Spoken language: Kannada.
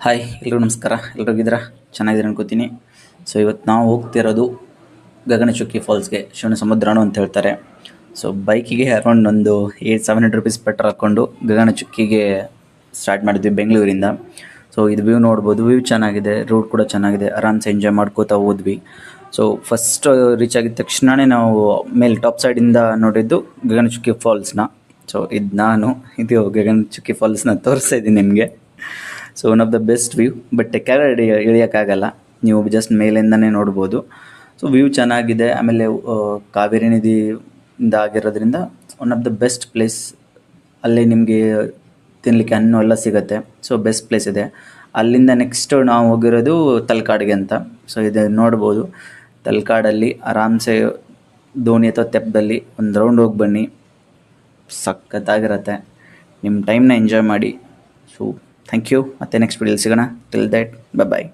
ಹಾಯ್ ಎಲ್ರಿಗೂ ನಮಸ್ಕಾರ. ಎಲ್ರು ಹೋಗಿದ್ದೀರಾ? ಚೆನ್ನಾಗಿದ್ದೀರ ಅನ್ಕೋತೀನಿ. ಸೊ ಇವತ್ತು ನಾವು ಹೋಗ್ತಿರೋದು ಗಗನಚುಕ್ಕಿ ಫಾಲ್ಸ್ಗೆ. ಶಿವನ ಸಮುದ್ರನೂ ಅಂತ ಹೇಳ್ತಾರೆ. ಸೊ ಬೈಕಿಗೆ ಅರೌಂಡ್ ಒಂದು 700 ರುಪೀಸ್ ಪೆಟ್ರೋಲ್ ಹಾಕ್ಕೊಂಡು ಗಗನಚುಕ್ಕಿಗೆ ಸ್ಟಾರ್ಟ್ ಮಾಡಿದ್ವಿ ಬೆಂಗಳೂರಿಂದ. ಸೊ ಇದು ವ್ಯೂ ನೋಡ್ಬೋದು. ವ್ಯೂ ಚೆನ್ನಾಗಿದೆ, ರೂಟ್ ಕೂಡ ಚೆನ್ನಾಗಿದೆ, ಆರಾಮ್ಸೆ ಎಂಜಾಯ್ ಮಾಡ್ಕೋತಾ ಹೋದ್ವಿ. ಸೊ ಫಸ್ಟ್ ರೀಚ್ ಆಗಿದ ತಕ್ಷಣವೇ ನಾವು ಮೇಲೆ ಟಾಪ್ ಸೈಡಿಂದ ನೋಡಿದ್ದು ಗಗನಚುಕ್ಕಿ ಫಾಲ್ಸ್ನ. ಸೊ ಇದು ಗಗನಚುಕ್ಕಿ ಫಾಲ್ಸ್ನ ತೋರಿಸ್ತಾ ಇದ್ದೀನಿ ನಿಮಗೆ. So one of the best view. But ಕೆಳಗಡೆ ಇಳಿಯೋಕ್ಕಾಗಲ್ಲ, ನೀವು ಜಸ್ಟ್ ಮೇಲಿಂದನೇ ನೋಡ್ಬೋದು. ಸೊ ವ್ಯೂ ಚೆನ್ನಾಗಿದೆ. ಆಮೇಲೆ ಕಾವೇರಿ ನದಿಯಿಂದ ಆಗಿರೋದ್ರಿಂದ one of the best place. ಅಲ್ಲಿ ನಿಮಗೆ ತಿನ್ನಲಿಕ್ಕೆ ಹಣ್ಣು ಎಲ್ಲ ಸಿಗುತ್ತೆ. ಸೊ ಬೆಸ್ಟ್ ಪ್ಲೇಸ್ ಇದೆ. ಅಲ್ಲಿಂದ ನೆಕ್ಸ್ಟ್ ನಾವು ಹೋಗಿರೋದು ತಲಕಾಡಿಗೆ ಅಂತ. ಸೊ ಇದು ನೋಡ್ಬೋದು. ತಲಕಾಡಲ್ಲಿ ಆರಾಮ್ಸೆ ದೋಣಿ ಅಥವಾ ತೆಪ್ಪದಲ್ಲಿ ಒಂದು ರೌಂಡ್ ಹೋಗಿ ಬನ್ನಿ, ಸಖತ್ತಾಗಿರತ್ತೆ. ನಿಮ್ಮ ಟೈಮ್ನ ಎಂಜಾಯ್ ಮಾಡಿ. So thank you. ಮತ್ತೆ ನೆಕ್ಸ್ಟ್ ವಿಡಿಯೋಲಿ ಸಿಗೋಣ. Till that, bye.